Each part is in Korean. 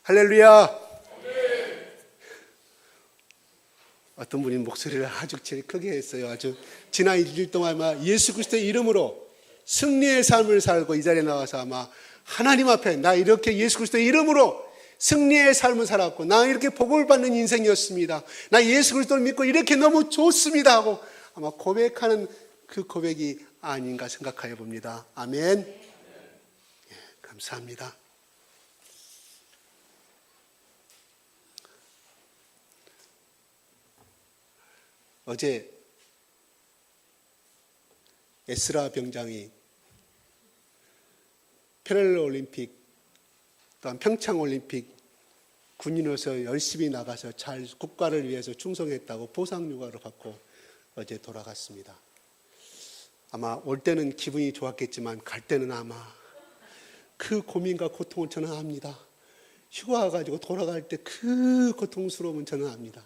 할렐루야. 어떤 분이 목소리를 아주 제일 크게 했어요. 아주 지난 일주일 동안 아마 예수 그리스도의 이름으로 승리의 삶을 살고 이 자리에 나와서 아마 하나님 앞에 나 이렇게 예수 그리스도의 이름으로 승리의 삶을 살았고 나 이렇게 복을 받는 인생이었습니다. 나 예수 그리스도를 믿고 이렇게 너무 좋습니다 하고 아마 고백하는 그 고백이 아닌가 생각하여 봅니다. 아멘. 예, 감사합니다. 어제 에스라 병장이 패럴림픽 또한 평창올림픽 군인으로서 열심히 나가서 잘 국가를 위해서 충성했다고 보상휴가를 받고 어제 돌아갔습니다. 아마 올 때는 기분이 좋았겠지만 갈 때는 아마 그 고민과 고통을 저는 압니다. 휴가 가지고 돌아갈 때 그 고통스러움은 저는 압니다.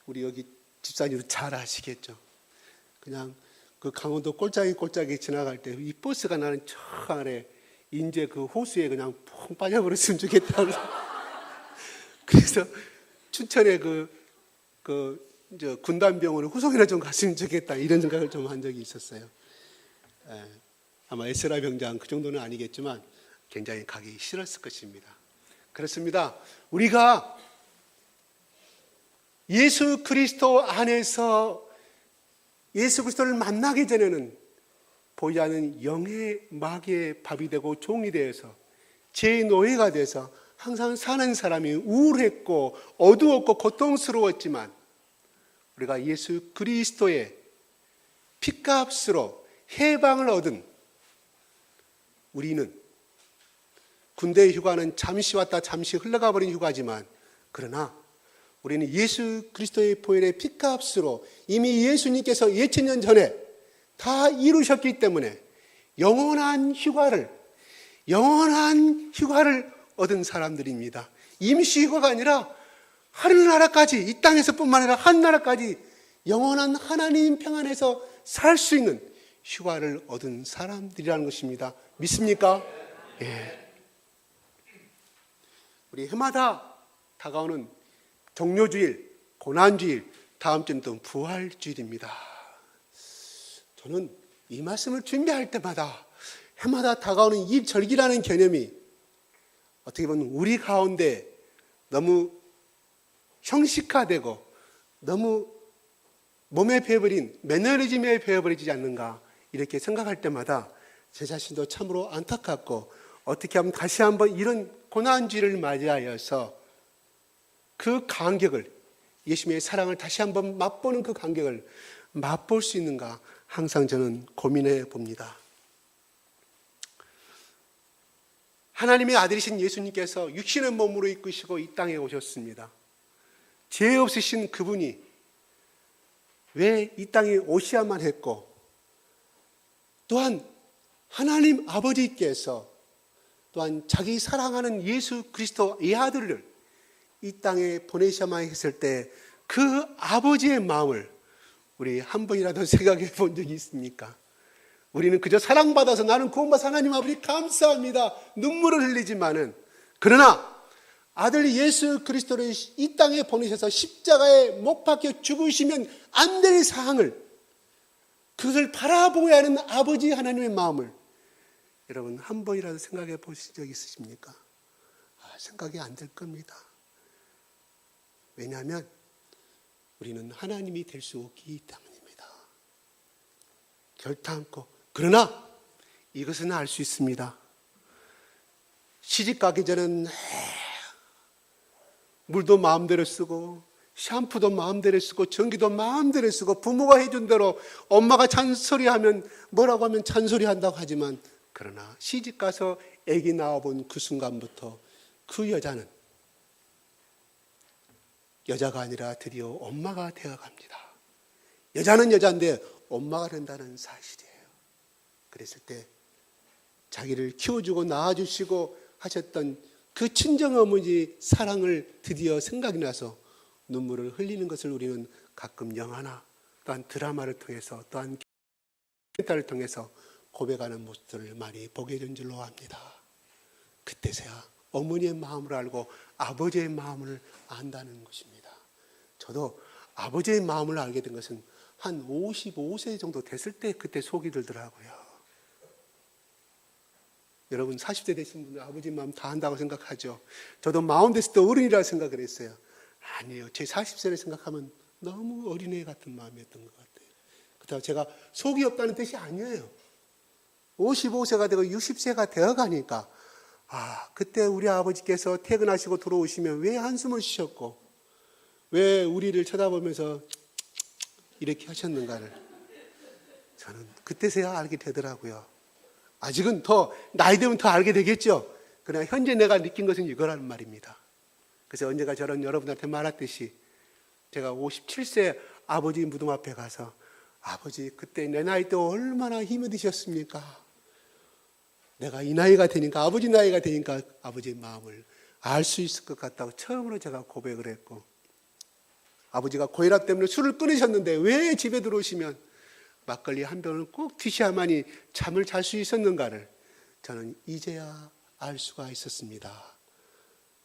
우리 여기 집사님도 잘 아시겠죠. 그냥 그 강원도 꼴짝이 지나갈 때 이 버스가 나는 저 아래 인제 그 호수에 그냥 퐁 빠져버렸으면 좋겠다. 그래서 춘천에 저 군단병원에 후송이나 좀 갔으면 좋겠다 이런 생각을 좀 한 적이 있었어요. 아마 에스라 병장 그 정도는 아니겠지만 굉장히 가기 싫었을 것입니다. 그렇습니다. 우리가 예수 그리스도 안에서 예수 그리스도를 만나기 전에는 보이지 않는 영의 마귀의 밥이 되고 종이 되어서 죄의 노예가 돼서 항상 사는 사람이 우울했고 어두웠고 고통스러웠지만 우리가 예수 그리스도의 피값으로 해방을 얻은 우리는 군대 휴가는 잠시 왔다 잠시 흘러가 버린 휴가지만 그러나 우리는 예수 그리스도의 보혈의 피값으로 이미 예수님께서 2000년 전에 다 이루셨기 때문에 영원한 휴가를 얻은 사람들입니다. 임시 휴가가 아니라 하늘나라까지 이 땅에서뿐만 아니라 하늘나라까지 영원한 하나님 평안에서 살 수 있는 휴가를 얻은 사람들이라는 것입니다. 믿습니까? 예. 우리 해마다 다가오는 종료주일, 고난주일, 다음 주는 또 부활주일입니다. 저는 이 말씀을 준비할 때마다 해마다 다가오는 이 절기라는 개념이 어떻게 보면 우리 가운데 너무 형식화되고 너무 몸에 배어버린 매너리즘에 배어버리지 않는가 이렇게 생각할 때마다 제 자신도 참으로 안타깝고 어떻게 하면 다시 한번 이런 고난주일을 맞이하여서 그 감격을 예수님의 사랑을 다시 한번 맛보는 그 감격을 맛볼 수 있는가 항상 저는 고민해 봅니다. 하나님의 아들이신 예수님께서 육신의 몸으로 이끄시고 이 땅에 오셨습니다. 죄 없으신 그분이 왜 이 땅에 오셔야만 했고 또한 하나님 아버지께서 또한 자기 사랑하는 예수 그리스도 이 아들을 이 땅에 보내셔야만 했을 때 그 아버지의 마음을 우리 한 번이라도 생각해 본 적이 있습니까? 우리는 그저 사랑받아서 나는 구원받아서 하나님 아버지 감사합니다. 눈물을 흘리지만은 그러나 아들 예수 그리스도를 이 땅에 보내셔서 십자가에 못 박혀 죽으시면 안 될 사항을 그것을 바라보고야 하는 아버지 하나님의 마음을 여러분 한 번이라도 생각해 보신 적 있으십니까? 생각이 안 될 겁니다. 왜냐하면 우리는 하나님이 될 수 없기 때문입니다. 결단코 그러나 이것은 알 수 있습니다. 시집 가기 전엔 물도 마음대로 쓰고 샴푸도 마음대로 쓰고 전기도 마음대로 쓰고 부모가 해준 대로 엄마가 잔소리하면 뭐라고 하면 잔소리한다고 하지만 그러나 시집 가서 아기 낳아본 그 순간부터 그 여자는 여자가 아니라 드디어 엄마가 되어갑니다. 여자는 여자인데 엄마가 된다는 사실이에요. 그랬을 때 자기를 키워주고 낳아주시고 하셨던 그 친정어머니 사랑을 드디어 생각이 나서 눈물을 흘리는 것을 우리는 가끔 영화나 또한 드라마를 통해서 또한 를 통해서 고백하는 모습들을 많이 보게 된 줄로 압니다. 그때서야 어머니의 마음을 알고 아버지의 마음을 안다는 것입니다. 저도 아버지의 마음을 알게 된 것은 한 55세 정도 됐을 때 그때 속이 들더라고요. 여러분 40대 되신 분들 아버지 마음 다 안다고 생각하죠. 저도 40 됐을 때 어른이라 생각을 했어요. 아니에요. 제 40세를 생각하면 너무 어린애 같은 마음이었던 것 같아요. 그렇다고 제가 속이 없다는 뜻이 아니에요. 55세가 되고 60세가 되어가니까 그때 우리 아버지께서 퇴근하시고 들어오시면 왜 한숨을 쉬셨고 왜 우리를 쳐다보면서 이렇게 하셨는가를 저는 그때서야 알게 되더라고요. 아직은 더 나이 되면 더 알게 되겠죠. 그러나 현재 내가 느낀 것은 이거라는 말입니다. 그래서 언제가 저는 여러분한테 말했듯이 제가 57세 아버지 무덤 앞에 가서 아버지 그때 내 나이 때 얼마나 힘이 드셨습니까? 내가 이 나이가 되니까 아버지 나이가 되니까 아버지의 마음을 알 수 있을 것 같다고 처음으로 제가 고백을 했고 아버지가 고혈압 때문에 술을 끊으셨는데 왜 집에 들어오시면 막걸리 한 병을 꼭 드셔야만이 잠을 잘 수 있었는가를 저는 이제야 알 수가 있었습니다.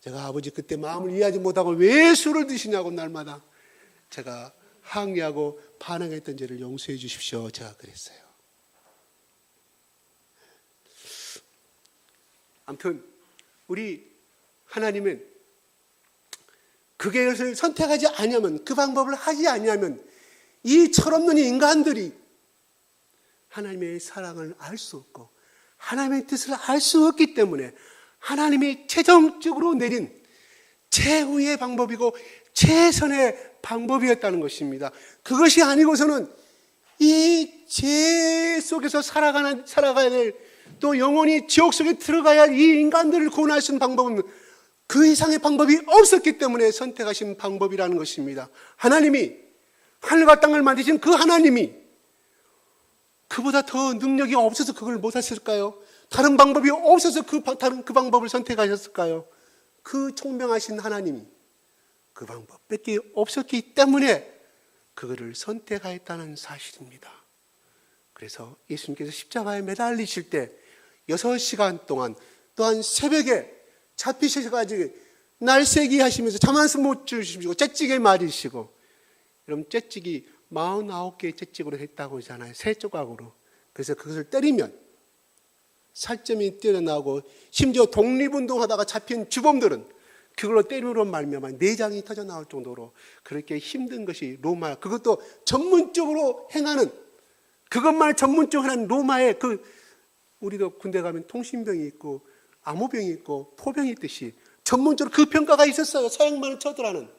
제가 아버지 그때 마음을 이해하지 못하고 왜 술을 드시냐고 날마다 제가 항의하고 반항했던 죄를 용서해 주십시오. 제가 그랬어요. 아무튼 우리 하나님은 그것을 선택하지 않으면 그 방법을 하지 않으면 이 철없는 인간들이 하나님의 사랑을 알 수 없고 하나님의 뜻을 알 수 없기 때문에 하나님이 최종적으로 내린 최후의 방법이고 최선의 방법이었다는 것입니다. 그것이 아니고서는 이 죄 속에서 살아가야 될 또 영원히 지옥 속에 들어가야 할 이 인간들을 구원할 수 있는 방법은 그 이상의 방법이 없었기 때문에 선택하신 방법이라는 것입니다. 하나님이 하늘과 땅을 만드신 그 하나님이 그보다 더 능력이 없어서 그걸 못했을까요? 다른 방법이 없어서 그 방법을 선택하셨을까요? 그 총명하신 하나님이 그 방법밖에 없었기 때문에 그거를 선택하였다는 사실입니다. 그래서 예수님께서 십자가에 매달리실 때 6시간 동안 또한 새벽에 잡히셔가지고 날새기 하시면서 잠 한숨 못 주시고 째찌개 말이시고 여러분 째찌기 49개의 째찌기로 했다고 하잖아요. 세 조각으로. 그래서 그것을 때리면 살점이 뛰어나오고 심지어 독립운동하다가 잡힌 주범들은 그걸로 때리므로 말미암아 내장이 터져 나올 정도로 그렇게 힘든 것이 로마, 그것도 전문적으로 행하는, 그것만 전문적으로 하는 로마의 우리도 군대 가면 통신병이 있고 암호병이 있고 포병이 있듯이 전문적으로 그 평가가 있었어요. 서양만을 쳐들라는.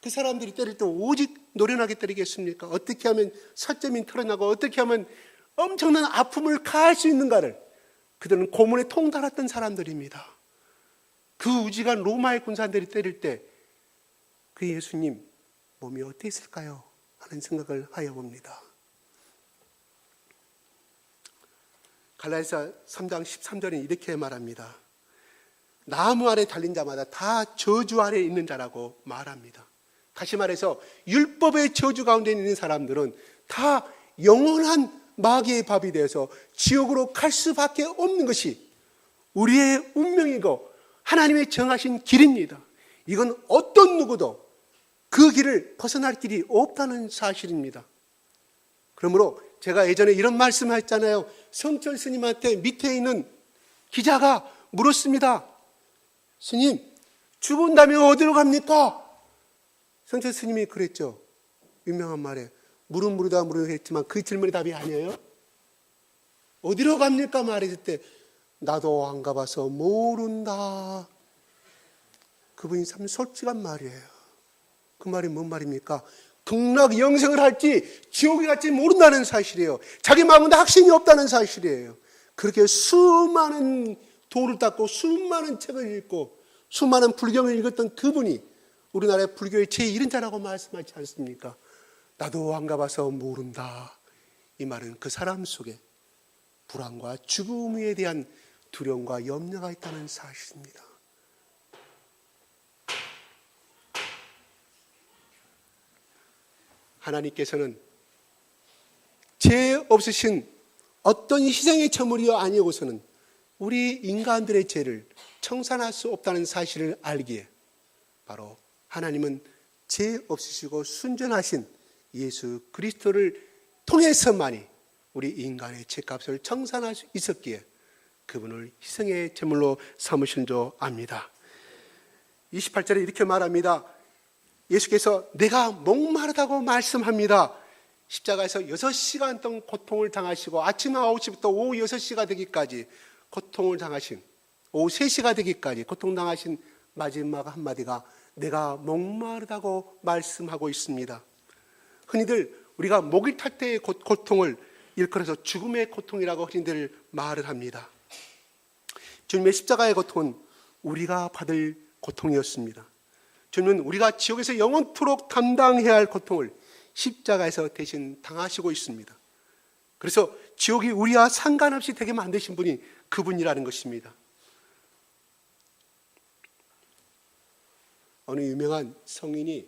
그 사람들이 때릴 때 오직 노련하게 때리겠습니까? 어떻게 하면 살점이 털어나고 어떻게 하면 엄청난 아픔을 가할 수 있는가를 그들은 고문에 통달했던 사람들입니다. 그 우지간 로마의 군사들이 때릴 때 그 예수님 몸이 어땠을까요? 하는 생각을 하여 봅니다. 갈라디아서 3장 13절은 이렇게 말합니다. 나무 아래 달린 자마다 다 저주 아래 있는 자라고 말합니다. 다시 말해서 율법의 저주 가운데 있는 사람들은 다 영원한 마귀의 밥이 되어서 지옥으로 갈 수밖에 없는 것이 우리의 운명이고 하나님의 정하신 길입니다. 이건 어떤 누구도 그 길을 벗어날 길이 없다는 사실입니다. 그러므로 제가 예전에 이런 말씀을 했잖아요. 성철 스님한테 밑에 있는 기자가 물었습니다. 스님, 죽은다면 어디로 갑니까? 성철 스님이 그랬죠. 유명한 말에 물은 물으다 했지만 그 질문이 답이 아니에요. 어디로 갑니까? 말했을 때 나도 안 가봐서 모른다. 그분이 참 솔직한 말이에요. 그 말이 뭔 말입니까? 극락 영생을 할지 지옥에 갈지 모른다는 사실이에요. 자기 마음은 확신이 없다는 사실이에요. 그렇게 수많은 도를 닦고 수많은 책을 읽고 수많은 불경을 읽었던 그분이 우리나라의 불교의 제1인자라고 말씀하지 않습니까? 나도 안 가봐서 모른다. 이 말은 그 사람 속에 불안과 죽음에 대한 두려움과 염려가 있다는 사실입니다. 하나님께서는 죄 없으신 어떤 희생의 제물이 아니고서는 우리 인간들의 죄를 청산할 수 없다는 사실을 알기에 바로 하나님은 죄 없으시고 순전하신 예수 그리스도를 통해서만이 우리 인간의 죄값을 청산할 수 있었기에 그분을 희생의 제물로 삼으신 줄 압니다. 28절에 이렇게 말합니다. 예수께서 내가 목마르다고 말씀합니다. 십자가에서 6시간 동안 고통을 당하시고 아침 9시부터 오후 6시가 되기까지 고통을 당하신, 오후 3시가 되기까지 고통당하신 마지막 한마디가 내가 목마르다고 말씀하고 있습니다. 흔히들 우리가 목이 탈 때의 고통을 일컬어서 죽음의 고통이라고 흔히들 말을 합니다. 주님의 십자가의 고통은 우리가 받을 고통이었습니다. 주님은 우리가 지옥에서 영원토록 감당해야 할 고통을 십자가에서 대신 당하시고 있습니다. 그래서 지옥이 우리와 상관없이 되게 만드신 분이 그분이라는 것입니다. 어느 유명한 성인이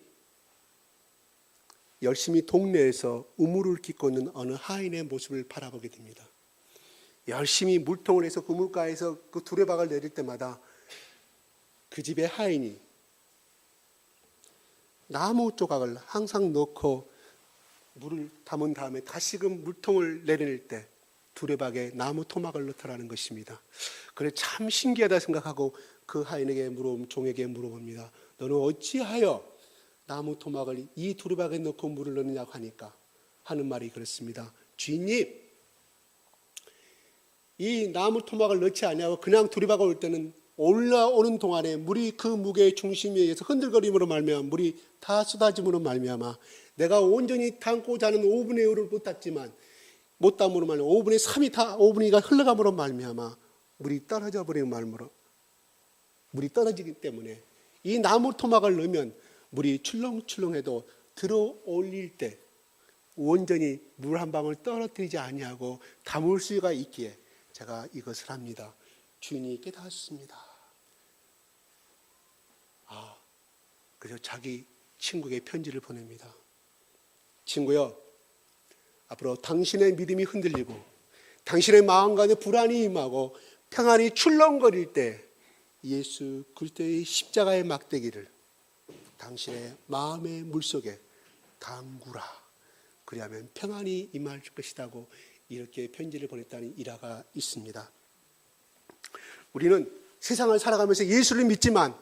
열심히 동네에서 우물을 깃고 있는 어느 하인의 모습을 바라보게 됩니다. 열심히 물통을 해서 그 물가에서 그 두레박을 내릴 때마다 그 집의 하인이 나무 조각을 항상 넣고 물을 담은 다음에 다시금 물통을 내릴 때 두레박에 나무 토막을 넣더라는 것입니다. 그래 참 신기하다 생각하고 그 하인에게 종에게 물어봅니다. 너는 어찌하여 나무 토막을 이 두레박에 넣고 물을 넣느냐고 하니까 하는 말이 그렇습니다. 주인님, 이 나무 토막을 넣지 않냐고 그냥 두레박을 올 때는 올라오는 동안에 물이 그 무게의 중심에 의해서 흔들거림으로 말미암아 물이 다 쏟아짐으로 말미암아 내가 온전히 담고 자는 5분의 1을 못 땄지만 못 담으로 말미암아 5분의 3이 다 5분의 2가 흘러감으로 말미암아 물이 떨어져 버리는 말로 물이 떨어지기 때문에 이 나무 토막을 넣으면 물이 출렁출렁해도 들어 올릴 때 온전히 물 한 방울 떨어뜨리지 아니하고 담을 수가 있기에 제가 이것을 합니다. 주인이 깨닫습니다. 그래서 자기 친구에게 편지를 보냅니다. 친구여, 앞으로 당신의 믿음이 흔들리고 당신의 마음 가운데 불안이 임하고 평안이 출렁거릴 때 예수 그리스도의 십자가의 막대기를 당신의 마음의 물속에 담구라. 그리하면 평안이 임할 것이라고 이렇게 편지를 보냈다는 일화가 있습니다. 우리는 세상을 살아가면서 예수를 믿지만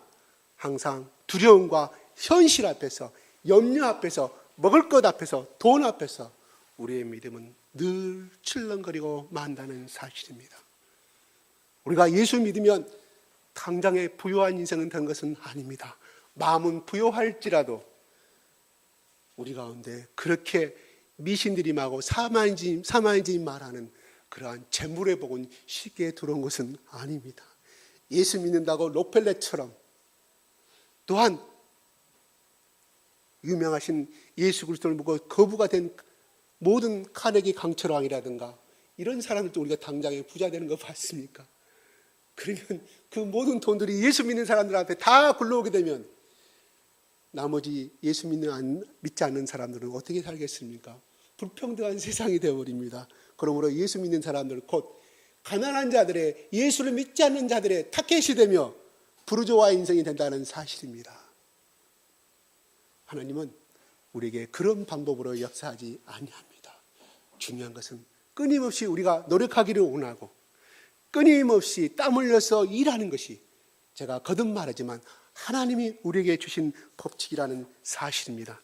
항상 두려움과 현실 앞에서, 염려 앞에서, 먹을 것 앞에서, 돈 앞에서 우리의 믿음은 늘 출렁거리고 만다는 사실입니다. 우리가 예수 믿으면 당장에 부유한 인생은 된 것은 아닙니다. 마음은 부유할지라도 우리 가운데 그렇게 미신들이 말하고 사마인들이 말하는 그러한 재물의 복은 쉽게 들어온 것은 아닙니다. 예수 믿는다고 록펠렛처럼 또한 유명하신 예수 그리스도를 보고 거부가 된 모든 카네기 강철왕이라든가 이런 사람들도 우리가 당장에 부자 되는 거 봤습니까? 그러면 그 모든 돈들이 예수 믿는 사람들한테 다 굴러오게 되면 나머지 예수 믿지 않는 사람들은 어떻게 살겠습니까? 불평등한 세상이 되어버립니다. 그러므로 예수 믿는 사람들 곧 가난한 자들의, 예수를 믿지 않는 자들의 타켓이 되며 부르주아 인생이 된다는 사실입니다. 하나님은 우리에게 그런 방법으로 역사하지 아니합니다. 중요한 것은 끊임없이 우리가 노력하기를 원하고 끊임없이 땀 흘려서 일하는 것이 제가 거듭 말하지만 하나님이 우리에게 주신 법칙이라는 사실입니다.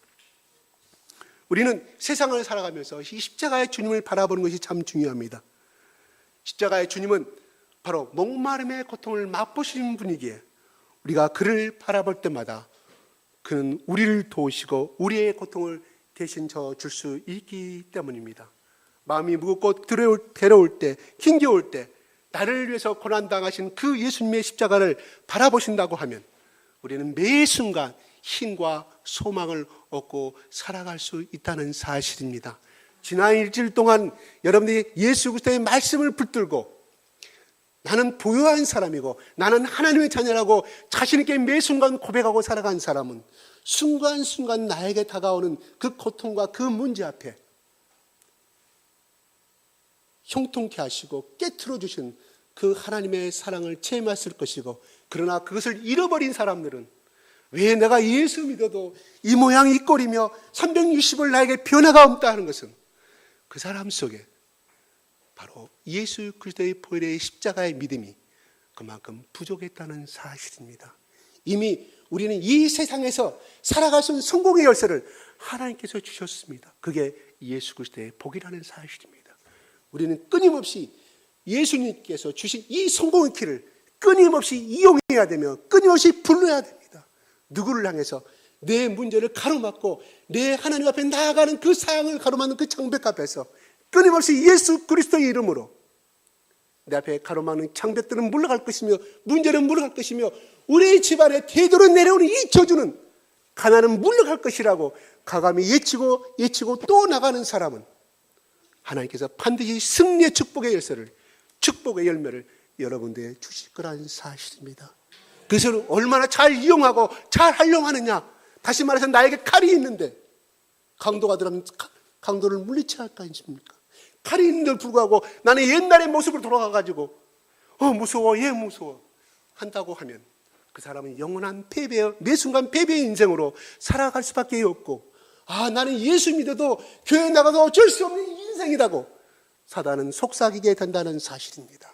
우리는 세상을 살아가면서 이 십자가의 주님을 바라보는 것이 참 중요합니다. 십자가의 주님은 바로 목마름의 고통을 맛보신 분이기에 우리가 그를 바라볼 때마다 그는 우리를 도우시고 우리의 고통을 대신 져줄 수 있기 때문입니다. 마음이 무겁고 괴로울 때, 힘겨울 때 나를 위해서 고난당하신 그 예수님의 십자가를 바라보신다고 하면 우리는 매 순간 힘과 소망을 얻고 살아갈 수 있다는 사실입니다. 지난 일주일 동안 여러분들이 예수 그리스도의 말씀을 붙들고 나는 부유한 사람이고 나는 하나님의 자녀라고 자신 있게 매 순간 고백하고 살아간 사람은 순간순간 나에게 다가오는 그 고통과 그 문제 앞에 형통케 하시고 깨트려 주신 그 하나님의 사랑을 체험했을 것이고, 그러나 그것을 잃어버린 사람들은 왜 내가 예수 믿어도 이 모양 이 꼴이며 360을 나에게 변화가 없다 하는 것은 그 사람 속에 바로 예수 그리스도의 보혈의 십자가의 믿음이 그만큼 부족했다는 사실입니다. 이미 우리는 이 세상에서 살아갈 수 있는 성공의 열쇠를 하나님께서 주셨습니다. 그게 예수 그리스도의 복이라는 사실입니다. 우리는 끊임없이 예수님께서 주신 이 성공의 길을 끊임없이 이용해야 되며 끊임없이 불러야 됩니다. 누구를 향해서? 내 문제를 가로막고 내 하나님 앞에 나아가는 그 사랑을 가로막는 그 장벽 앞에서 끊임없이 예수 그리스도의 이름으로 내 앞에 가로막는 장벽들은 물러갈 것이며 문제는 물러갈 것이며 우리 집안에 대대로 내려오는 이 저주는, 가난은 물러갈 것이라고 가감히 예치고 또 나가는 사람은 하나님께서 반드시 승리의 축복의 열쇠를, 축복의 열매를 여러분들에게 주실 거라는 사실입니다. 그것을 얼마나 잘 이용하고 잘 활용하느냐. 다시 말해서 나에게 칼이 있는데 강도가 들어가면 강도를 물리쳐야 할까 아닙니까? 칼이 있는데도 불구하고 나는 옛날의 모습으로 돌아가가지고 무서워, 얘 무서워 한다고 하면 그 사람은 영원한 패배의, 매 순간 패배의 인생으로 살아갈 수밖에 없고, 나는 예수 믿어도 교회 나가도 어쩔 수 없는 인생이라고 사단은 속삭이게 된다는 사실입니다.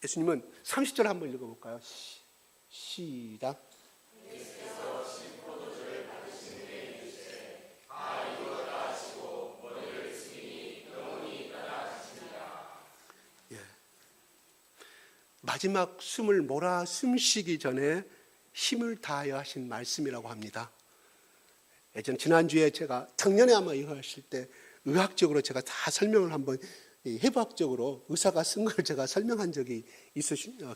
예수님은 30절 한번 읽어볼까요? 시작. 마지막 숨을 몰아 숨쉬기 전에 힘을 다하여 하신 말씀이라고 합니다. 지난주에 제가 작년에 아마 이거 하실 때 의학적으로 제가 다 설명을 한번 해부학적으로 의사가 쓴 걸 제가 설명한 적이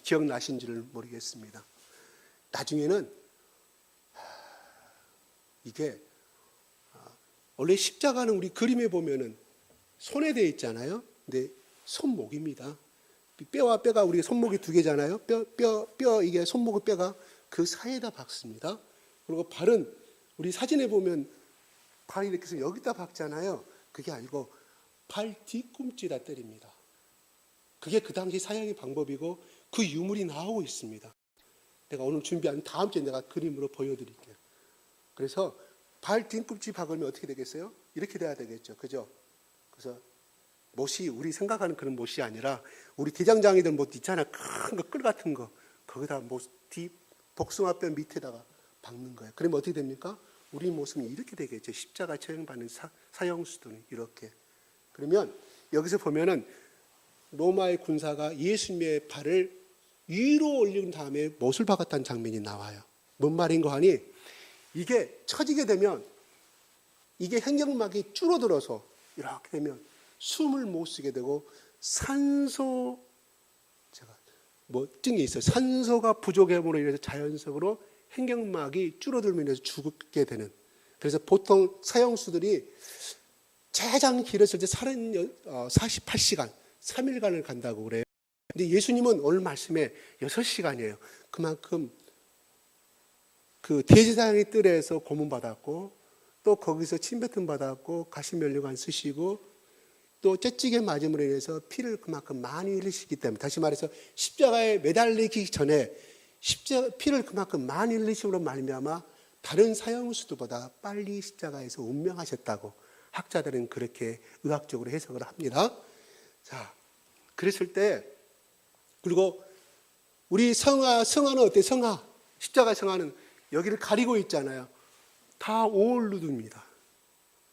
기억나신지를 모르겠습니다. 나중에는 이게 원래 십자가는 우리 그림에 보면은 손에 되어 있잖아요. 근데 손목입니다. 뼈와 뼈가 우리 손목이 두 개잖아요. 뼈 이게 손목의 뼈가 그 사이에다 박습니다. 그리고 발은 우리 사진에 보면 발이 이렇게 해서 여기다 박잖아요. 그게 아니고 발 뒤꿈치에다 때립니다. 그게 그 당시 사형의 방법이고 그 유물이 나오고 있습니다. 내가 오늘 준비한 다음 주에 내가 그림으로 보여드릴게요. 그래서 발 뒤꿈치 박으면 어떻게 되겠어요? 이렇게 돼야 되겠죠. 그죠? 그래서 못이 우리 생각하는 그런 못이 아니라 우리 대장장이들 못 있잖아. 큰 거, 끌 같은 거. 거기다 못 뒤 복숭아뼈 밑에다가 박는 거예요. 그러면 어떻게 됩니까? 우리 모습이 이렇게 되겠죠. 십자가 처형받는 사형수들은 이렇게. 그러면 여기서 보면은 로마의 군사가 예수님의 발을 위로 올린 다음에 못을 박았다는 장면이 나와요. 뭔 말인가 하니 이게 처지게 되면 이게 횡격막이 줄어들어서 이렇게 되면 숨을 못 쉬게 되고 산소 증이 있어요. 산소가 부족함으로 인해서 자연적으로 횡격막이 줄어들면서 죽게 되는. 그래서 보통 사형수들이 가장 길었을 때 48시간, 3일간을 간다고 그래요. 근데 예수님은 오늘 말씀에 6시간이에요. 그만큼 그 대제사장의 뜰에서 고문받았고 또 거기서 침뱉음 받았고 가시면류관 쓰시고 또 째찌개 맞음으로 인해서 피를 그만큼 많이 흘리시기 때문에, 다시 말해서 십자가에 매달리기 전에 피를 그만큼 많이 흘리심으로 말미암아 다른 사형수들보다 빨리 십자가에서 운명하셨다고 학자들은 그렇게 의학적으로 해석을 합니다. 자, 그랬을 때, 그리고 우리 성화는 어때요? 십자가 성화는 여기를 가리고 있잖아요. 다 오월루드입니다.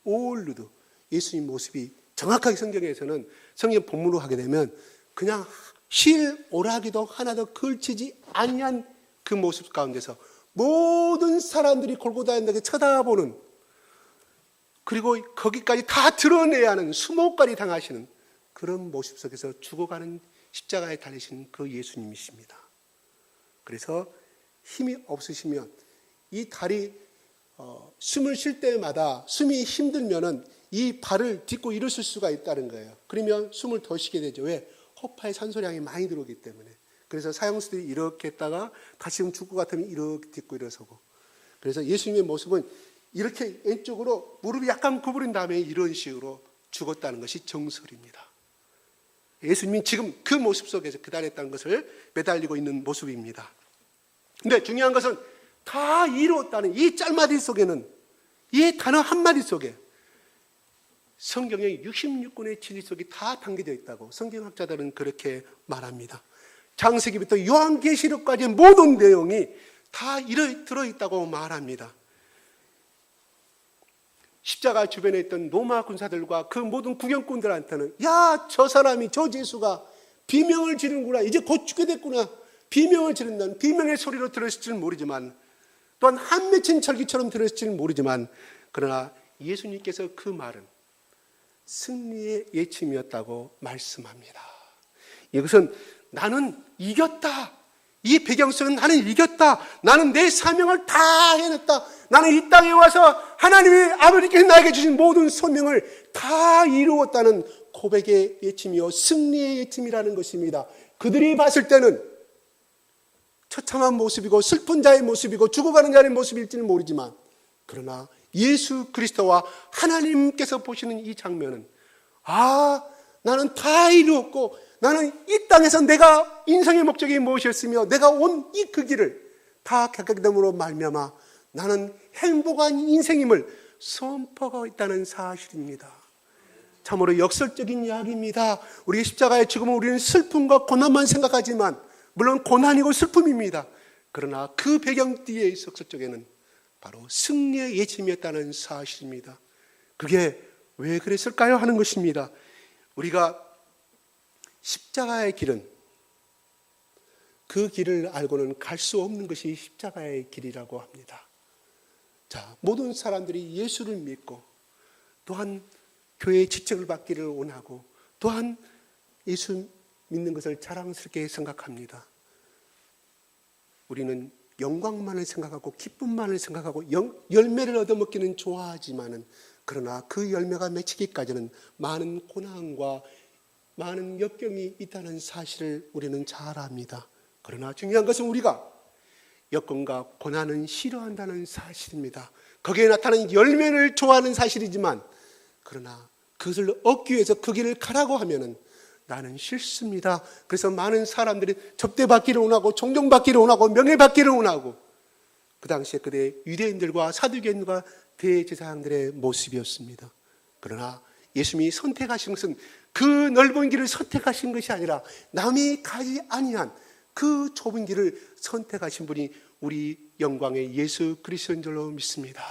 오월루드. 예수님 모습이 정확하게 성경에서는 성경 본문으로 하게 되면 그냥 실 오라기도 하나도 걸치지 아니한 그 모습 가운데서 모든 사람들이 골고다니게 쳐다보는, 그리고 거기까지 다 드러내야 하는 수모까지 당하시는 그런 모습 속에서 죽어가는 십자가에 달리신 그 예수님이십니다. 그래서 힘이 없으시면 이 다리 숨을 쉴 때마다 숨이 힘들면은 이 발을 딛고 일어설 수가 있다는 거예요. 그러면 숨을 더 쉬게 되죠. 왜? 호파에 산소량이 많이 들어오기 때문에. 그래서 사형수들이 이렇게 했다가 다시 죽을 것 같으면 이렇게 딛고 일어서고. 그래서 예수님의 모습은 이렇게 왼쪽으로 무릎이 약간 구부린 다음에 이런 식으로 죽었다는 것이 정설입니다. 예수님이 지금 그 모습 속에서 기다렸다는 것을 매달리고 있는 모습입니다. 근데 중요한 것은 다 이루었다는 이 짤마디 속에는, 이 단어 한마디 속에 성경의 66권의 진리 속이 다 담겨져 있다고 성경학자들은 그렇게 말합니다. 창세기부터 요한계시록까지의 모든 내용이 다 들어있다고 말합니다. 십자가 주변에 있던 로마 군사들과 그 모든 구경꾼들한테는, 야, 저 사람이, 저 예수가 비명을 지르는구나, 이제 곧 죽게 됐구나, 비명을 지른다는 비명의 소리로 들었을지는 모르지만, 또한 한 맺힌 절기처럼 들었을지는 모르지만, 그러나 예수님께서 그 말은 승리의 예침이었다고 말씀합니다. 이것은 나는 이겼다, 이 배경 속은 나는 이겼다, 나는 내 사명을 다 해냈다, 나는 이 땅에 와서 하나님이 아버지께서 나에게 주신 모든 소명을 다 이루었다는 고백의 예침이요 승리의 예침이라는 것입니다. 그들이 봤을 때는 처참한 모습이고 슬픈 자의 모습이고 죽어가는 자의 모습일지는 모르지만, 그러나 예수 그리스도와 하나님께서 보시는 이 장면은, 아, 나는 다 이루었고, 나는 이 땅에서 내가 인생의 목적이 무엇이었으며 내가 온 이 그 길을 다 겪었음으로 말미암아 나는 행복한 인생임을 선포하고 있다는 사실입니다. 참으로 역설적인 이야기입니다. 우리 십자가의 죽음은 우리는 슬픔과 고난만 생각하지만, 물론 고난이고 슬픔입니다. 그러나 그 배경 뒤에 역설적에는 바로 승리의 예침이었다는 사실입니다. 그게 왜 그랬을까요? 하는 것입니다. 우리가 십자가의 길은, 그 길을 알고는 갈 수 없는 것이 십자가의 길이라고 합니다. 자, 모든 사람들이 예수를 믿고 또한 교회의 직책을 받기를 원하고 또한 예수 믿는 것을 자랑스럽게 생각합니다. 우리는 영광만을 생각하고 기쁨만을 생각하고 열매를 얻어먹기는 좋아하지만은, 그러나 그 열매가 맺히기까지는 많은 고난과 많은 역경이 있다는 사실을 우리는 잘 압니다. 그러나 중요한 것은 우리가 여건과 고난은 싫어한다는 사실입니다. 거기에 나타나는 열매를 좋아하는 사실이지만, 그러나 그것을 얻기 위해서 그 길을 가라고 하면은 나는 싫습니다. 그래서 많은 사람들이 접대받기를 원하고 존경받기를 원하고 명예받기를 원하고, 그 당시에 그때 유대인들과 사두개인과 대제사장들의 모습이었습니다. 그러나 예수님이 선택하신 것은 그 넓은 길을 선택하신 것이 아니라 남이 가지 아니한 그 좁은 길을 선택하신 분이 우리 영광의 예수 그리스도인 줄로 믿습니다.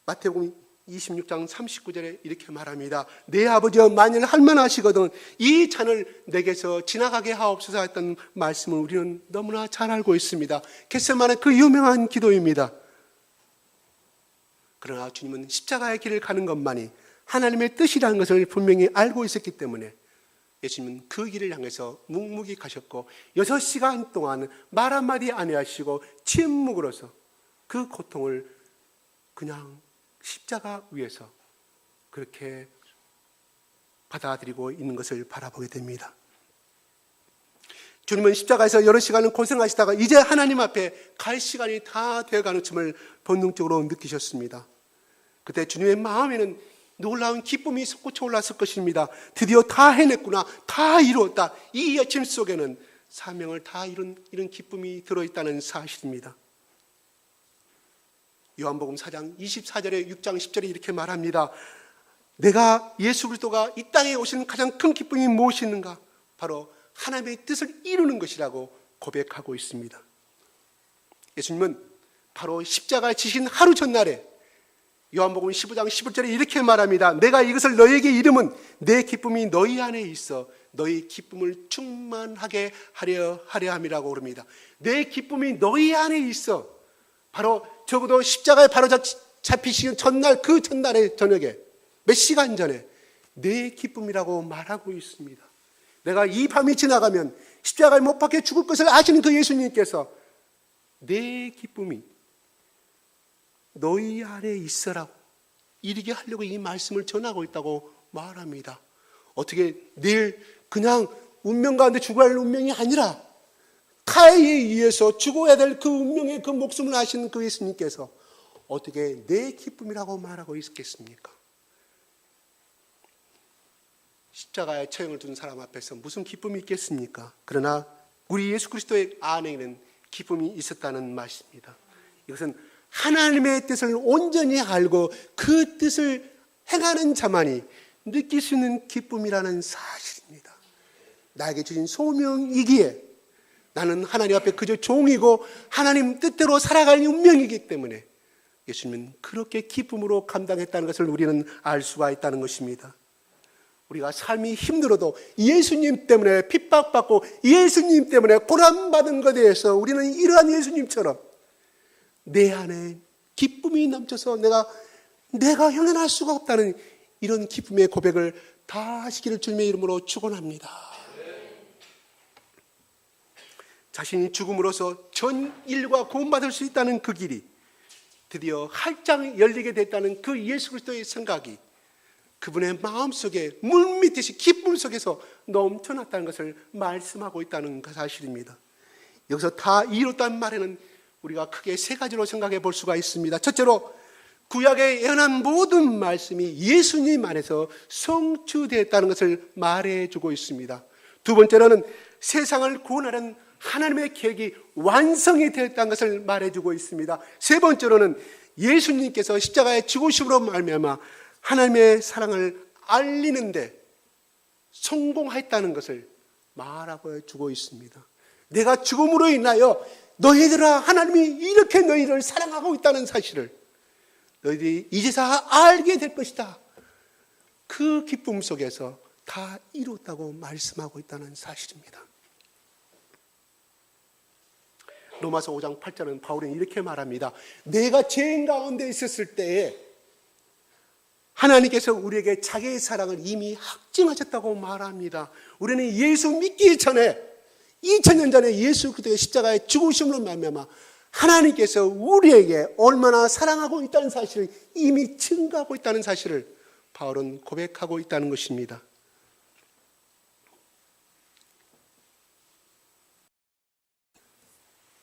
마태복음 26장 39절에 이렇게 말합니다. 내 아버지여 만일 할만하시거든 이 잔을 내게서 지나가게 하옵소서 했던 말씀을 우리는 너무나 잘 알고 있습니다. 겟세마네 그 유명한 기도입니다. 그러나 주님은 십자가의 길을 가는 것만이 하나님의 뜻이라는 것을 분명히 알고 있었기 때문에 예수님은 그 길을 향해서 묵묵히 가셨고 6시간 동안 말 한마디 안 하시고 침묵으로서 그 고통을 그냥 십자가 위에서 그렇게 받아들이고 있는 것을 바라보게 됩니다. 주님은 십자가에서 여러 시간을 고생하시다가 이제 하나님 앞에 갈 시간이 다 되어가는 춤을 본능적으로 느끼셨습니다. 그때 주님의 마음에는 놀라운 기쁨이 솟구쳐 올랐을 것입니다. 드디어 다 해냈구나, 다 이루었다. 이 예침 속에는 사명을 다 이룬 기쁨이 들어있다는 사실입니다. 요한복음 4장 24절에 6장 10절에 이렇게 말합니다. 내가 예수 그리스도가 이 땅에 오신 가장 큰 기쁨이 무엇이있는가? 바로 하나님의 뜻을 이루는 것이라고 고백하고 있습니다. 예수님은 바로 십자가에 지신 하루 전날에 요한복음 15장 11절에 이렇게 말합니다. 내가 이것을 너희에게 이름은 내 기쁨이 너희 안에 있어 너희 기쁨을 충만하게 하려 함이라고 그럽니다. 내 기쁨이 너희 안에 있어. 바로 적어도 십자가에 바로 잡히시는 전날, 그 전날의 저녁에 몇 시간 전에 내 기쁨이라고 말하고 있습니다. 내가 이 밤이 지나가면 십자가에 못 박혀 죽을 것을 아시는 그 예수님께서 내 기쁨이 너희 안에 있어라고 이르게 하려고 이 말씀을 전하고 있다고 말합니다. 어떻게 내일 그냥 운명 가운데 죽어야 할 운명이 아니라 칼에 의해서 죽어야 될 그 운명의 그 목숨을 아시는 그 예수님께서 어떻게 내 기쁨이라고 말하고 있겠습니까? 십자가에 처형을 둔 사람 앞에서 무슨 기쁨이 있겠습니까? 그러나 우리 예수 그리스도의 안에는 기쁨이 있었다는 말씀입니다. 이것은 하나님의 뜻을 온전히 알고 그 뜻을 행하는 자만이 느낄 수 있는 기쁨이라는 사실입니다. 나에게 주신 소명이기에 나는 하나님 앞에 그저 종이고 하나님 뜻대로 살아갈 운명이기 때문에 예수님은 그렇게 기쁨으로 감당했다는 것을 우리는 알 수가 있다는 것입니다. 우리가 삶이 힘들어도 예수님 때문에 핍박받고 예수님 때문에 고난받은 것에 대해서 우리는 이러한 예수님처럼 내 안에 기쁨이 넘쳐서 내가 형연할 수가 없다는 이런 기쁨의 고백을 다 하시기를 주님의 이름으로 축원합니다. 자신이 죽음으로써 전 인류가 구원받을 수 있다는 그 길이 드디어 활짝 열리게 됐다는 그 예수 그리스도의 생각이 그분의 마음속에 물밀듯이 기쁨 속에서 넘쳐났다는 것을 말씀하고 있다는 그 사실입니다. 여기서 다 이뤘다는 말에는 우리가 크게 세 가지로 생각해 볼 수가 있습니다. 첫째로 구약에 예언한 모든 말씀이 예수님 안에서 성취되었다는 것을 말해주고 있습니다. 두 번째로는 세상을 구원하는 하나님의 계획이 완성이 되었다는 것을 말해주고 있습니다. 세 번째로는 예수님께서 십자가의 죽으심으로 말미암아 하나님의 사랑을 알리는데 성공했다는 것을 말하고 주고 있습니다. 내가 죽음으로 인하여 너희들아 하나님이 이렇게 너희를 사랑하고 있다는 사실을 너희들이 이제서 알게 될 것이다. 그 기쁨 속에서 다 이뤘다고 말씀하고 있다는 사실입니다. 로마서 5장 8절은 바울은 이렇게 말합니다. 내가 죄인 가운데 있었을 때에 하나님께서 우리에게 자기의 사랑을 이미 확증하셨다고 말합니다. 우리는 예수 믿기 전에 2000년 전에 예수 그리스도의 십자가의 죽으심으로 말미암아 하나님께서 우리에게 얼마나 사랑하고 있다는 사실을 이미 증거하고 있다는 사실을 바울은 고백하고 있다는 것입니다.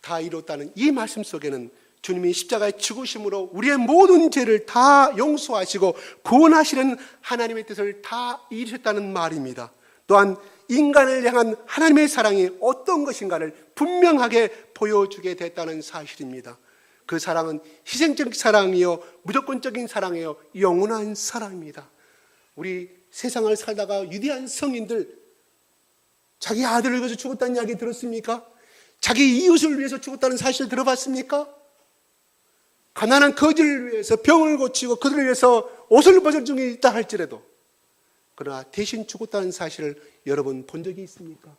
다 이뤘다는 이 말씀 속에는 주님이 십자가의 죽으심으로 우리의 모든 죄를 다 용서하시고 구원하시는 하나님의 뜻을 다 이루셨다는 말입니다. 또한 인간을 향한 하나님의 사랑이 어떤 것인가를 분명하게 보여주게 됐다는 사실입니다. 그 사랑은 희생적인 사랑이요, 무조건적인 사랑이요, 영원한 사랑입니다. 우리 세상을 살다가 위대한 성인들 자기 아들을 위해서 죽었다는 이야기 들었습니까? 자기 이웃을 위해서 죽었다는 사실 들어봤습니까? 가난한 거지를 위해서 병을 고치고 그들을 위해서 옷을 벗을 중에 있다 할지라도 그러나 대신 죽었다는 사실을 여러분 본 적이 있습니까?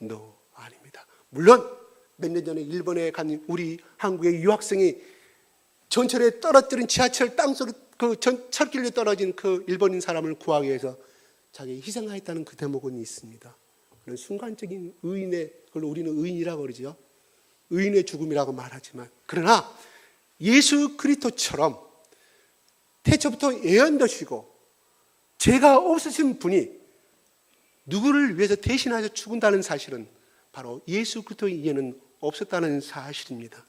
No, 아닙니다. 물론 몇 년 전에 일본에 간 우리 한국의 유학생이 전철에 떨어뜨린 지하철 땅속 그 철길에 떨어진 그 일본인 사람을 구하기 위해서 자기 희생하였다는 그 대목은 있습니다. 그런 순간적인 의인의, 그걸 우리는 의인이라고 그러죠. 의인의 죽음이라고 말하지만 그러나 예수 그리스도처럼 태초부터 예언되시고 죄가 없으신 분이 누구를 위해서 대신하여 죽는다는 사실은 바로 예수 그리스도 이에는 없었다는 사실입니다.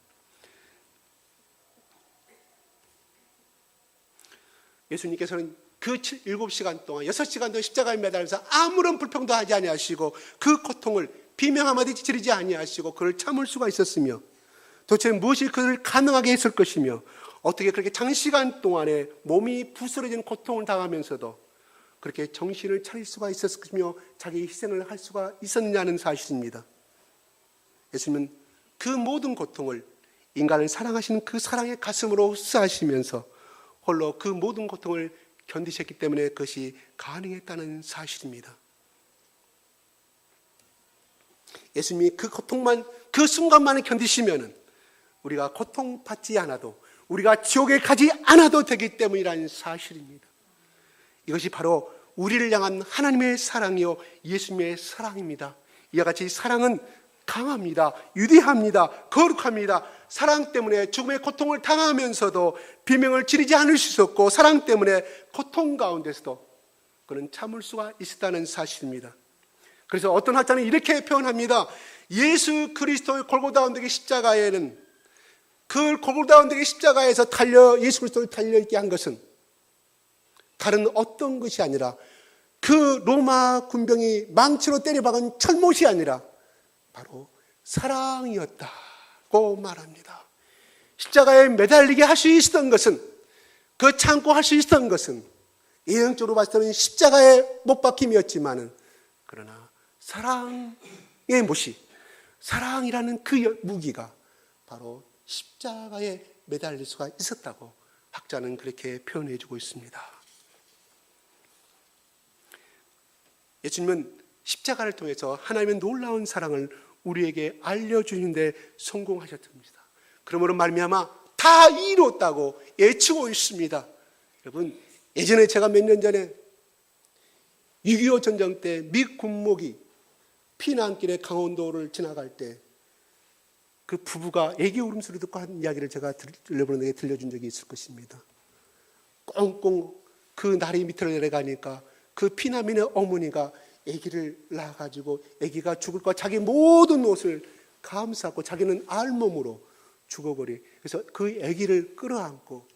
예수님께서는 그 7시간 동안 6시간 동안 십자가에 매달려서 아무런 불평도 하지 아니하시고 그 고통을 비명 한마디 지르지 아니하시고 그를 참을 수가 있었으며 도대체 무엇이 그를 가능하게 했을 것이며 어떻게 그렇게 장시간 동안에 몸이 부스러진 고통을 당하면서도 그렇게 정신을 차릴 수가 있었으며 자기 희생을 할 수가 있었느냐는 사실입니다. 예수님은 그 모든 고통을 인간을 사랑하시는 그 사랑의 가슴으로 흡수하시면서 홀로 그 모든 고통을 견디셨기 때문에 그것이 가능했다는 사실입니다. 예수님이 그 고통만, 그 순간만을 견디시면은 우리가 고통받지 않아도, 우리가 지옥에 가지 않아도 되기 때문이라는 사실입니다. 이것이 바로 우리를 향한 하나님의 사랑이요 예수님의 사랑입니다. 이와 같이 사랑은 강합니다. 위대합니다. 거룩합니다. 사랑 때문에 죽음의 고통을 당하면서도 비명을 지르지 않을 수 있었고, 사랑 때문에 고통 가운데서도 그는 참을 수가 있었다는 사실입니다. 그래서 어떤 학자는 이렇게 표현합니다. 예수 그리스도의 골고다 언덕의 십자가에는, 그 골고다 언덕의 십자가에서 예수 그리스도를 달려있게 한 것은 다른 어떤 것이 아니라 그 로마 군병이 망치로 때려박은 철못이 아니라 바로 사랑이었다고 말합니다. 십자가에 매달리게 할 수 있었던 것은, 그 참고 할 수 있었던 것은 예형적으로 봤을 때는 십자가에 못 박힘이었지만은, 그러나 사랑의 못이, 사랑이라는 그 무기가 바로 십자가에 매달릴 수가 있었다고 학자는 그렇게 표현해 주고 있습니다. 예수님은 십자가를 통해서 하나님의 놀라운 사랑을 우리에게 알려주는데 성공하셨습니다. 그러므로 말미암아 다 이루었다고 외치고 있습니다. 여러분, 예전에 제가 몇 년 전에 6.25 전쟁 때 미 군목이 피난길에 강원도를 지나갈 때 그 부부가 애기 울음소리 듣고 한 이야기를 제가 여러분에게 들려준 적이 있을 것입니다. 꽁꽁 그 다리 밑으로 내려가니까 그 피난민의 어머니가 아기를 낳아가지고 아기가 죽을 것, 자기 모든 옷을 감싸고 자기는 알몸으로 죽어버리. 그래서 그 아기를 끌어안고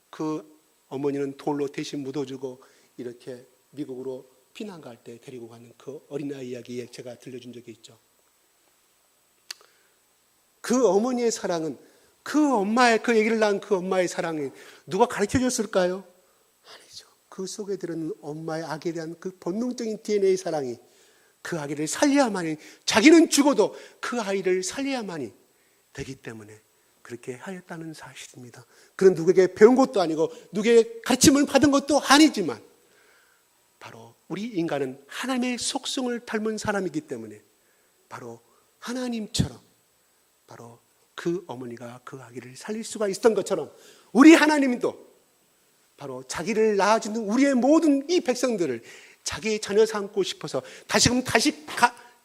그 어머니는 돌로 대신 묻어주고 이렇게 미국으로 피난 갈 때 데리고 가는 그 어린아이 이야기 제가 들려준 적이 있죠. 그 어머니의 사랑은, 그 엄마의, 그 아기를 낳은 그 엄마의 사랑이 누가 가르쳐 줬을까요? 아니죠. 그 속에 들은 엄마의 아기에 대한 그 본능적인 DNA의 사랑이 그 아기를 살려야만이, 자기는 죽어도 그 아이를 살려야만이 되기 때문에 그렇게 하였다는 사실입니다. 그는 누구에게 배운 것도 아니고 누구에게 가르침을 받은 것도 아니지만 바로 우리 인간은 하나님의 속성을 닮은 사람이기 때문에 바로 하나님처럼 바로 그 어머니가 그 아기를 살릴 수가 있었던 것처럼 우리 하나님도 바로 자기를 낳아주는 우리의 모든 이 백성들을 자기의 자녀 삼고 싶어서 다시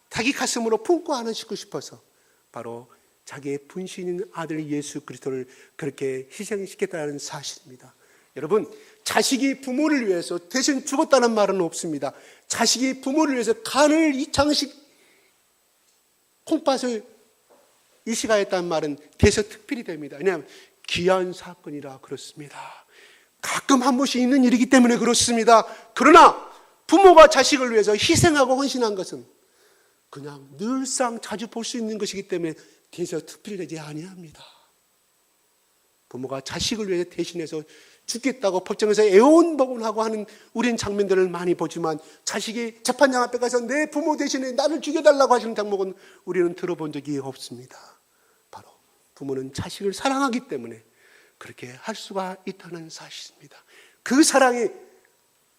자기 가슴으로 품고 안으시고 싶어서 바로 자기의 분신인 아들 예수 그리스도를 그렇게 희생시켰다는 사실입니다. 여러분, 자식이 부모를 위해서 대신 죽었다는 말은 없습니다. 자식이 부모를 위해서 간을 이창식 콩팥을 이식하였다는 말은 대서특필이 됩니다. 왜냐하면 귀한 사건이라 그렇습니다. 가끔 한 번씩 있는 일이기 때문에 그렇습니다. 그러나 부모가 자식을 위해서 희생하고 헌신한 것은 그냥 늘상 자주 볼 수 있는 것이기 때문에 대서특필되지 아니합니다. 부모가 자식을 위해 대신해서 죽겠다고 법정에서 애원복원하고 하는 우리는 장면들을 많이 보지만 자식이 재판장 앞에 가서 내 부모 대신에 나를 죽여달라고 하시는 장면은 우리는 들어본 적이 없습니다. 바로 부모는 자식을 사랑하기 때문에 그렇게 할 수가 있다는 사실입니다. 그 사랑이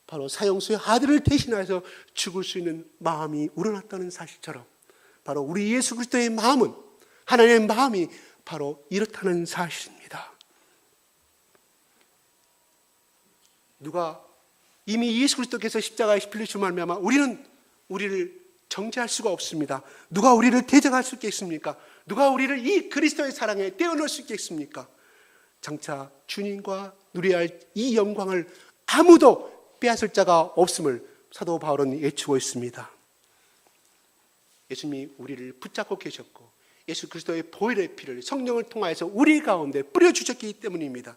바로 사형수의 아들을 대신해서 죽을 수 있는 마음이 우러났다는 사실처럼 바로 우리 예수 그리스도의 마음은, 하나님의 마음이 바로 이렇다는 사실입니다. 누가 이미 예수 그리스도께서 십자가에 휘둘리심을 말미암아 우리를 정죄할 수가 없습니다. 누가 우리를 대적할 수 있겠습니까? 누가 우리를 이 그리스도의 사랑에 떼어놓을 수 있겠습니까? 장차 주님과 누려야 할 이 영광을 아무도 빼앗을 자가 없음을 사도 바울은 외치고 있습니다. 예수님이 우리를 붙잡고 계셨고 예수 그리스도의 보혈의 피를 성령을 통하여서 우리 가운데 뿌려주셨기 때문입니다.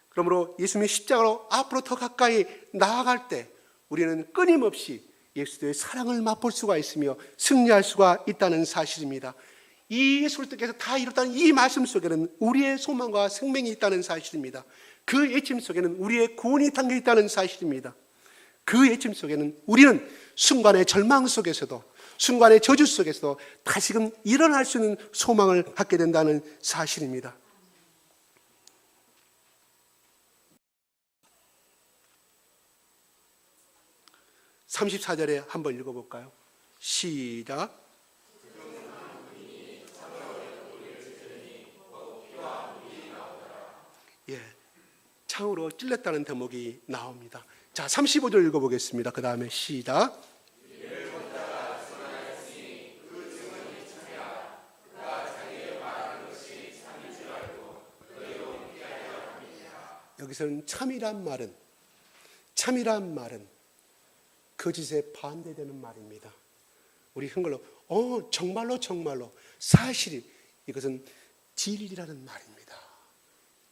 그러므로 예수님의 십자가로 앞으로 더 가까이 나아갈 때 우리는 끊임없이 예수의 사랑을 맛볼 수가 있으며 승리할 수가 있다는 사실입니다. 이 예수 그리스도께서 다 이뤘다는 이 말씀 속에는 우리의 소망과 생명이 있다는 사실입니다. 그 외침 속에는 우리의 구원이 담겨 있다는 사실입니다. 그 외침 속에는 우리는 순간의 절망 속에서도, 순간의 저주 속에서도 다시금 일어날 수 있는 소망을 갖게 된다는 사실입니다. 34절에 한번 읽어볼까요? 시작. 예, 창으로 찔렸다는 대목이 나옵니다. 자, 35절 읽어보겠습니다. 그 다음에 시작. 여기서는 참이란 말은 거짓에 반대되는 말입니다. 우리 한글로 정말로 사실이, 이것은 진리라는 말입니다.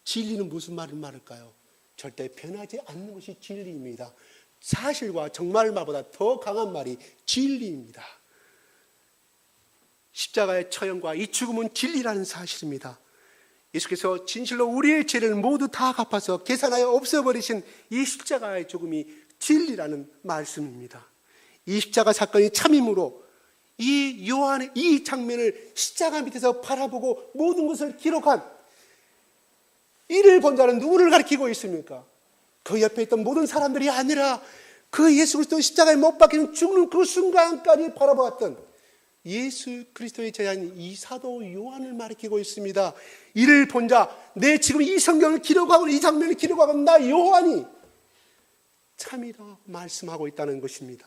진리는 무슨 말일까요? 절대 변하지 않는 것이 진리입니다. 사실과 정말 말보다 더 강한 말이 진리입니다. 십자가의 처형과 이 죽음은 진리라는 사실입니다. 예수께서 진실로 우리의 죄를 모두 다 갚아서 계산하여 없애버리신 이 십자가의 죽음이 진리라는 말씀입니다. 이 십자가 사건이 참이므로 이 요한의 이 장면을 십자가 밑에서 바라보고 모든 것을 기록한 이를 본 자는 누구를 가리키고 있습니까? 그 옆에 있던 모든 사람들이 아니라 그 예수 그리스도 십자가에 못 박히는 죽는 그 순간까지 바라보았던 예수 그리스도의 제자인 이 사도 요한을 가리키고 있습니다. 이를 본 자, 내 지금 이 성경을 기록하고 이 장면을 기록하고 나 요한이 참이라 말씀하고 있다는 것입니다.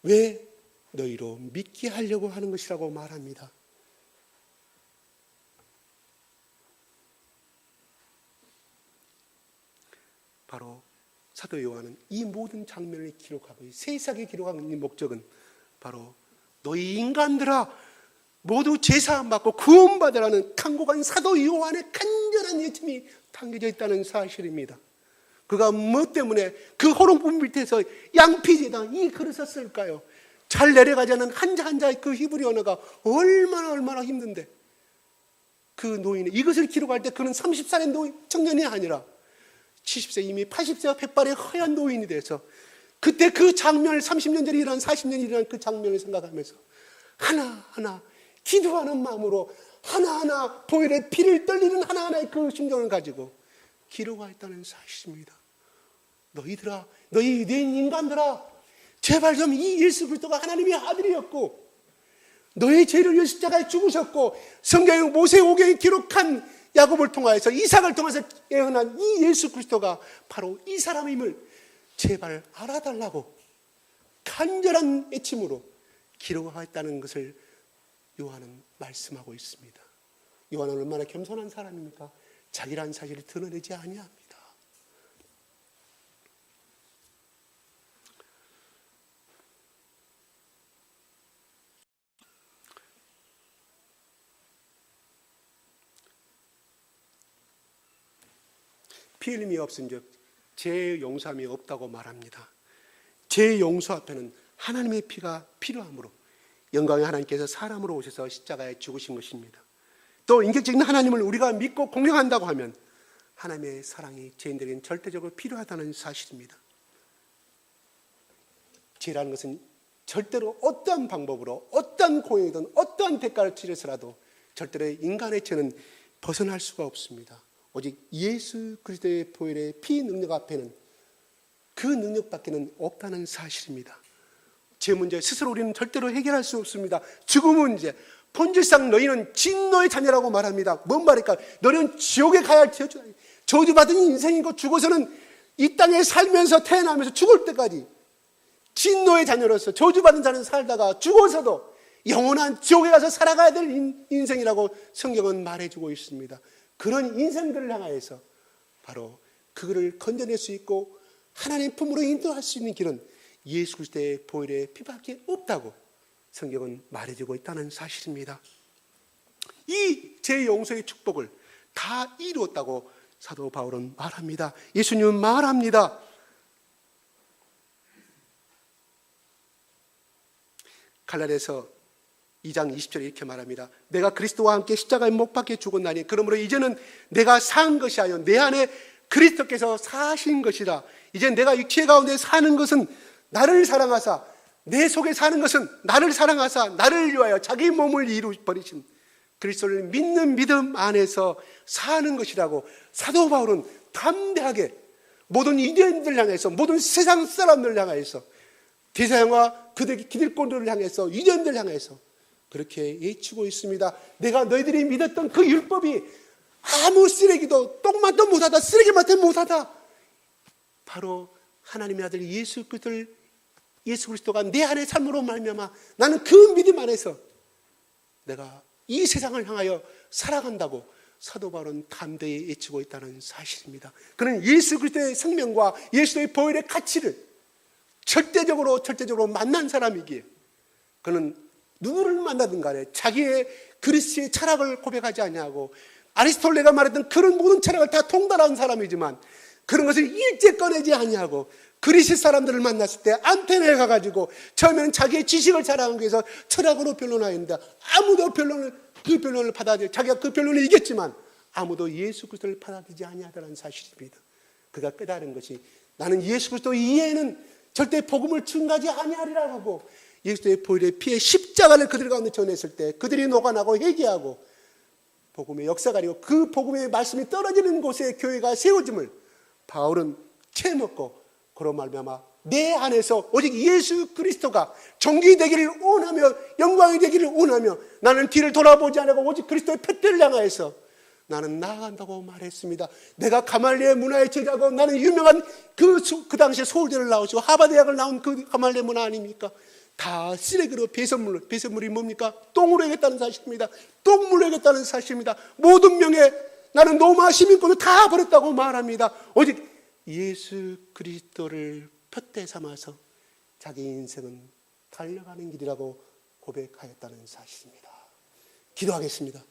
왜? 너희로 믿게 하려고 하는 것이라고 말합니다. 바로 사도 요한은 이 모든 장면을 기록하고 세세하게 기록하는 이 목적은 바로 너희 인간들아 모두 제사함 받고 구원받으라는 간곡한 사도 요한의 간절한 예침이 담겨져 있다는 사실입니다. 그가 뭐 때문에 그 호롱불 밑에서 양피제단 이 그릇을 쓸까요? 잘 내려가지 않은 한자 한자의 그 히브리 언어가 얼마나 힘든데 그 노인이 이것을 기록할 때 그는 30살의 청년이 아니라 70세 이미 80세와 100발의 허연 노인이 돼서 그때 그 장면을 30년 전에 일어난 40년 일어난 그 장면을 생각하면서 하나하나 기도하는 마음으로 하나하나 보혈의 피를 떨리는 하나하나의 그 심정을 가지고 기록하였다는 사실입니다. 너희들아, 너희 유대인 인간들아, 제발 좀 이 예수 그리스도가 하나님의 아들이었고 너의 죄를 위해 십자가에 죽으셨고 성경의 모세오경에 기록한 야곱을 통하여서 이삭을 통해서 예언한 이 예수 그리스도가 바로 이 사람임을 제발 알아달라고 간절한 애침으로 기록하였다는 것을 요한은 말씀하고 있습니다. 요한은 얼마나 겸손한 사람입니까? 자기란 사실을 드러내지 아니합니다. 피 흘림이 없은즉 죄의 용서함이 없다고 말합니다. 죄의 용서 앞에는 하나님의 피가 필요하므로 영광의 하나님께서 사람으로 오셔서 십자가에 죽으신 것입니다. 또 인격적인 하나님을 우리가 믿고 공경한다고 하면 하나님의 사랑이 죄인들에게는 절대적으로 필요하다는 사실입니다. 죄라는 것은 절대로 어떠한 방법으로 어떠한 공연이든 어떠한 대가를 치르서라도 절대로 인간의 죄는 벗어날 수가 없습니다. 오직 예수 그리스도의 보혈의 피 능력 앞에는 그 능력밖에는 없다는 사실입니다. 죄 문제 스스로 우리는 절대로 해결할 수 없습니다. 죽음 문제, 본질상 너희는 진노의 자녀라고 말합니다. 뭔 말일까? 너희는 지옥에 가야 할 저주받은 인생이고 죽어서는 이 땅에 살면서 태어나면서 죽을 때까지 진노의 자녀로서 저주받은 자는 살다가 죽어서도 영원한 지옥에 가서 살아가야 될 인생이라고 성경은 말해주고 있습니다. 그런 인생들을 향하여서 바로 그거를 건져낼 수 있고 하나님 품으로 인도할 수 있는 길은 예수 그리스도의 보혈의 피밖에 없다고 성경은 말해주고 있다는 사실입니다. 이 죄 용서의 축복을 다 이루었다고 사도 바울은 말합니다. 예수님은 말합니다. 갈라디아서 2장 20절에 이렇게 말합니다. 내가 그리스도와 함께 십자가에 못 박혀 죽었나니 그러므로 이제는 내가 산 것이 아니요 내 안에 그리스도께서 사신 것이라. 이제 내가 육체 가운데 사는 것은 나를 사랑하사 내 속에 사는 것은 나를 사랑하사 나를 위하여 자기 몸을 이루버리신 그리스도를 믿는 믿음 안에서 사는 것이라고 사도 바울은 담대하게 모든 유대인들 향해서 모든 세상 사람들 향해서 대사형과 그들 기득권들을 향해서 유대인들 향해서 그렇게 외치고 있습니다. 내가 너희들이 믿었던 그 율법이 아무 쓰레기도 똥만도 못하다 쓰레기만도 못하다. 바로 하나님의 아들 예수 그리스도가 내 안에 삶으로 말미암아 나는 그 믿음 안에서 내가 이 세상을 향하여 살아간다고 사도 바울은 담대히 외치고 있다는 사실입니다. 그는 예수 그리스도의 생명과 예수의 보혈의 가치를 절대적으로 만난 사람이기에 그는 누구를 만나든 간에 자기의 그리스도의 철학을 고백하지 아니하고 아리스토텔레가 말했던 그런 모든 철학을 다 통달한 사람이지만 그런 것을 일제 꺼내지 아니하고 그리스 사람들을 만났을 때 안테네에 가가지고 처음에는 자기의 지식을 자랑하기 위해서 철학으로 변론하였는데 아무도 그 변론을 받아들여 자기가 그 변론을 이겼지만 아무도 예수 그리스도를 받아들이지 아니하다는 사실입니다. 그가 깨달은 것이 나는 예수 그리스도 이외에는 절대 복음을 증가하지 아니하리라 하고 예수의 보혈의 피의 십자가를 그들 가운데 전했을 때 그들이 녹아나고 회개하고 복음의 역사가 아니고 그 복음의 말씀이 떨어지는 곳에 교회가 세워짐을 바울은 채먹고 그로 말미암아 내 안에서 오직 예수 그리스도가 존귀되기를 원하며 영광이 되기를 원하며 나는 뒤를 돌아보지 않고 오직 그리스도의 표대를 향하여서 나는 나아간다고 말했습니다. 내가 가말리엘 문화의 제자고 나는 유명한 그 당시에 서울대를 나오시고 하버드대학을 나온 그 가말리엘 문화 아닙니까? 다 쓰레기로 배설물이 뭡니까? 똥으로 해겠다는 사실입니다. 똥물로 해겠다는 사실입니다. 모든 명예 나는 로마 시민권을 다 버렸다고 말합니다. 오직 예수 그리스도를 표대 삼아서 자기 인생은 달려가는 길이라고 고백하였다는 사실입니다. 기도하겠습니다.